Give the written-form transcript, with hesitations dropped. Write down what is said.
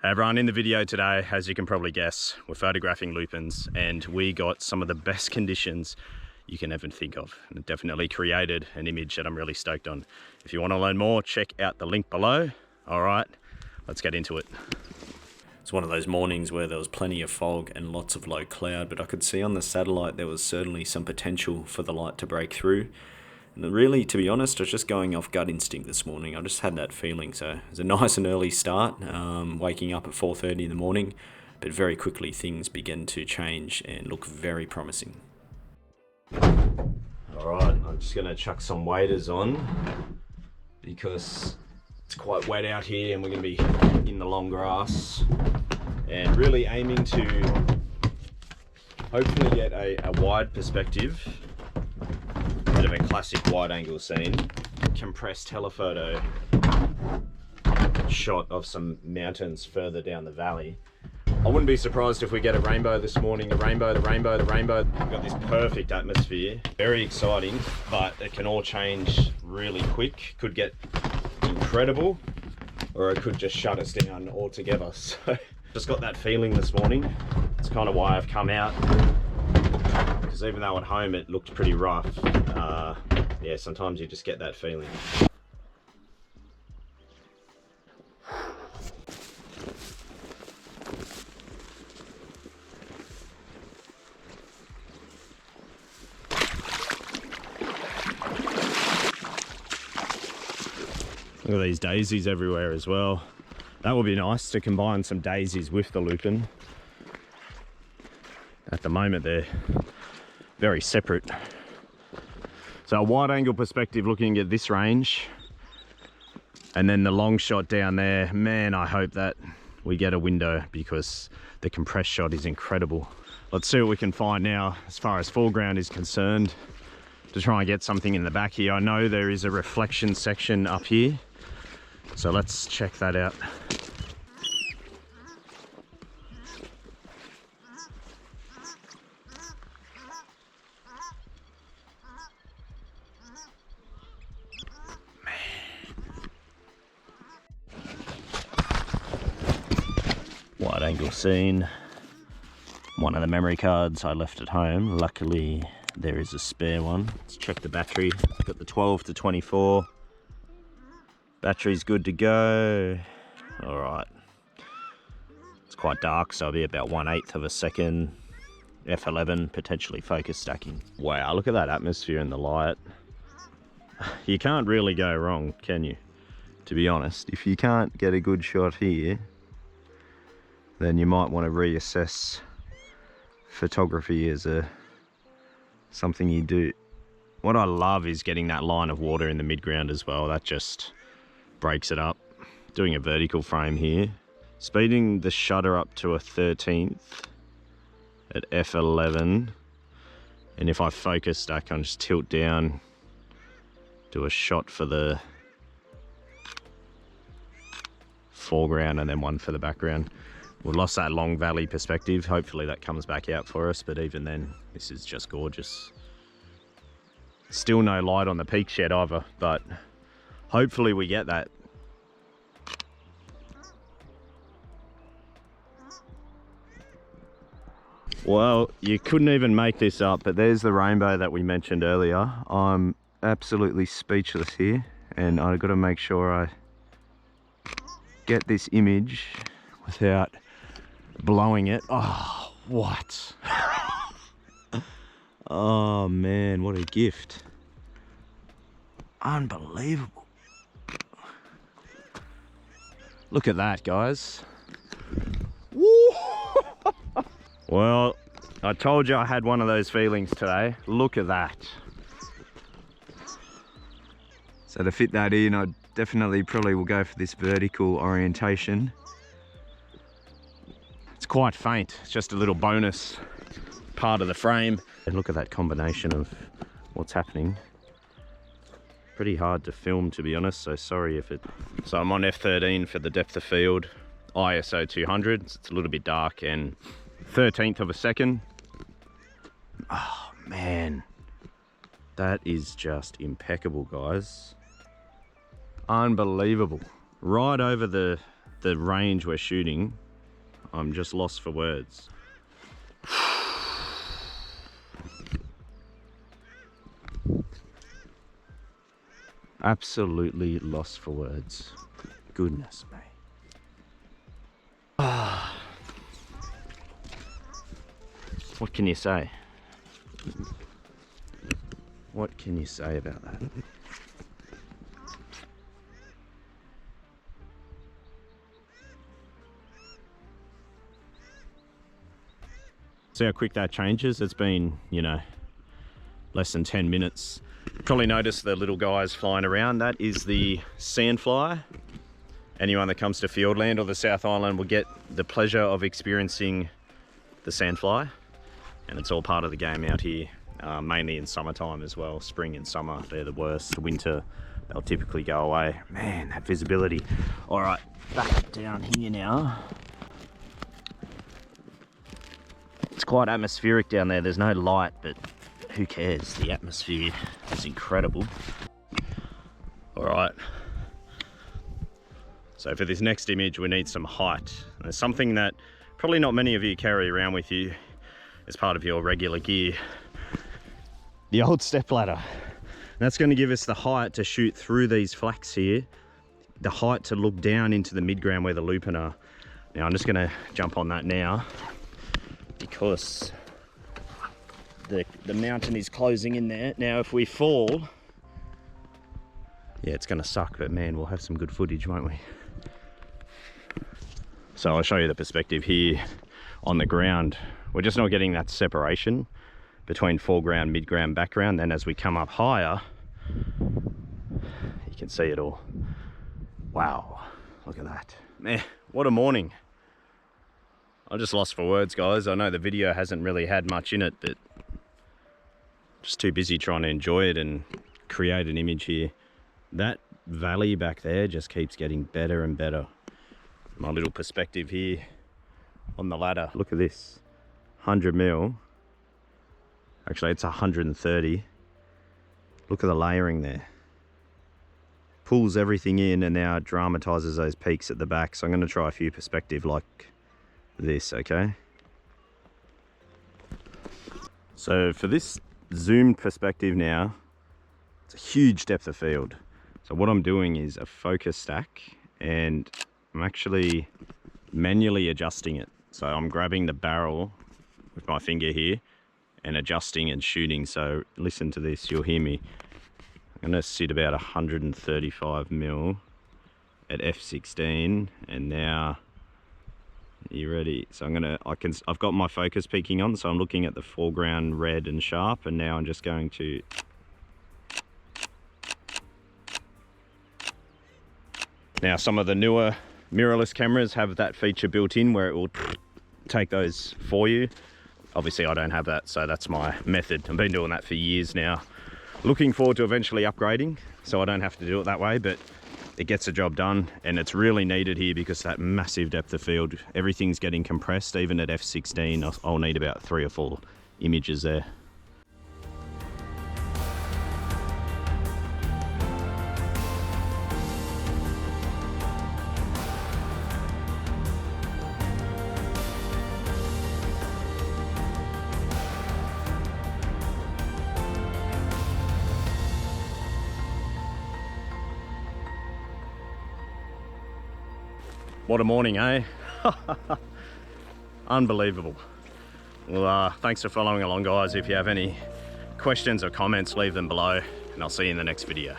Everyone, in the video today, as you can probably guess, we're photographing lupins, and we got some of the best conditions you can ever think of. And it definitely created an image that I'm really stoked on. If you want to learn more, check out the link below. All right, let's get into it. It's one of those mornings where there was plenty of fog and lots of low cloud, but I could see on the satellite there was certainly some potential for the light to break through. And really, to be honest, I was just going off gut instinct this morning. I just had that feeling. So it was a nice and early start, waking up at 4:30 in the morning, but very quickly things began to change and look very promising. All right, I'm just gonna chuck some waders on because it's quite wet out here and we're gonna be in the long grass, and really aiming to hopefully get a wide perspective. Bit of a classic wide angle scene, compressed telephoto shot of some mountains further down the valley. I wouldn't be surprised if we get a rainbow this morning, the rainbow. We've got this perfect atmosphere, very exciting, but it can all change really quick. Could get incredible, or it could just shut us down altogether. So just got that feeling this morning. It's kind of why I've come out. Because even though at home it looked pretty rough, yeah, sometimes you just get that feeling. Look at these daisies everywhere as well. That would be nice to combine some daisies with the lupin. At the moment they're very separate. So a wide angle perspective looking at this range, and then the long shot down there, man, I hope that we get a window because the compressed shot is incredible. Let's see what we can find now as far as foreground is concerned to try and get something in the back here. I know there is a reflection section up here, so let's check that out. Wide angle scene. One of the memory cards I left at home. Luckily there is a spare one. Let's check the battery. Got the 12 to 24. Battery's good to go. All right. It's quite dark, so I'll be about 1/8 of a second. F11, potentially focus stacking. Wow, look at that atmosphere and the light. You can't really go wrong, can you? To be honest, if you can't get a good shot here, then you might want to reassess photography as something you do. What I love is getting that line of water in the midground as well. That just breaks it up. Doing a vertical frame here. Speeding the shutter up to a 13th at f11. And if I focus stack, I can just tilt down, do a shot for the foreground and then one for the background. We lost that long valley perspective. Hopefully that comes back out for us, but even then, this is just gorgeous. Still no light on the peak shed either, but hopefully we get that. Well, you couldn't even make this up, but there's the rainbow that we mentioned earlier. I'm absolutely speechless here, and I've got to make sure I get this image without blowing it. Oh, what? Oh man, what a gift. Unbelievable. Look at that, guys. Woo! Well, I told you I had one of those feelings today. Look at that. So to fit that in, I definitely probably will go for this vertical orientation. It's quite faint, it's just a little bonus part of the frame. And look at that combination of what's happening. Pretty hard to film, to be honest, so sorry if it... So I'm on f13 for the depth of field, ISO 200, it's a little bit dark, and 13th of a second. Oh man, that is just impeccable, guys. Unbelievable. Right over the the range we're shooting, I'm just lost for words. Absolutely lost for words. Goodness me. What can you say? What can you say about that? See how quick that changes? It's been, you know, less than 10 minutes. Probably noticed the little guys flying around. That is the sandfly. Anyone that comes to Fieldland or the South Island will get the pleasure of experiencing the sandfly. And it's all part of the game out here, mainly in summertime as well. Spring and summer, they're the worst. Winter, they'll typically go away. Man, that visibility. All right, back down here now. It's quite atmospheric down there. There's no light, but who cares? The atmosphere is incredible. All right. So for this next image, we need some height. There's something that probably not many of you carry around with you as part of your regular gear. The old step ladder. That's going to give us the height to shoot through these flax here, the height to look down into the mid-ground where the Lupin are. Now I'm just going to jump on that now because the mountain is closing in there. Now if we fall, yeah, it's going to suck, but man, we'll have some good footage, won't we? So I'll show you the perspective here on the ground. We're just not getting that separation between foreground, mid-ground, background. Then as we come up higher, you can see it all. Wow, look at that. Man, what a morning. I'm just lost for words, guys. I know the video hasn't really had much in it, but just too busy trying to enjoy it and create an image here. That valley back there just keeps getting better and better. My little perspective here on the ladder. Look at this, 100 mil. Actually, it's 130. Look at the layering there. Pulls everything in and now dramatizes those peaks at the back. So I'm going to try a few perspective like this, okay? So for this zoomed perspective now, it's a huge depth of field. So what I'm doing is a focus stack and I'm actually manually adjusting it. So I'm grabbing the barrel with my finger here and adjusting and shooting. So listen to this, you'll hear me. I'm gonna sit about 135 mil at f16 and now, are you ready? So I've got my focus peaking on, so I'm looking at the foreground red and sharp, and now I'm just going to now some of the newer mirrorless cameras have that feature built in where it will take those for you. Obviously I don't have that, so that's my method. I've been doing that for years now. Looking forward to eventually upgrading so I don't have to do it that way, but it gets the job done and it's really needed here because that massive depth of field, everything's getting compressed. Even at f16 I'll need about 3 or 4 images there. What a morning, eh? Unbelievable. Well, thanks for following along, guys. If you have any questions or comments, leave them below, and I'll see you in the next video.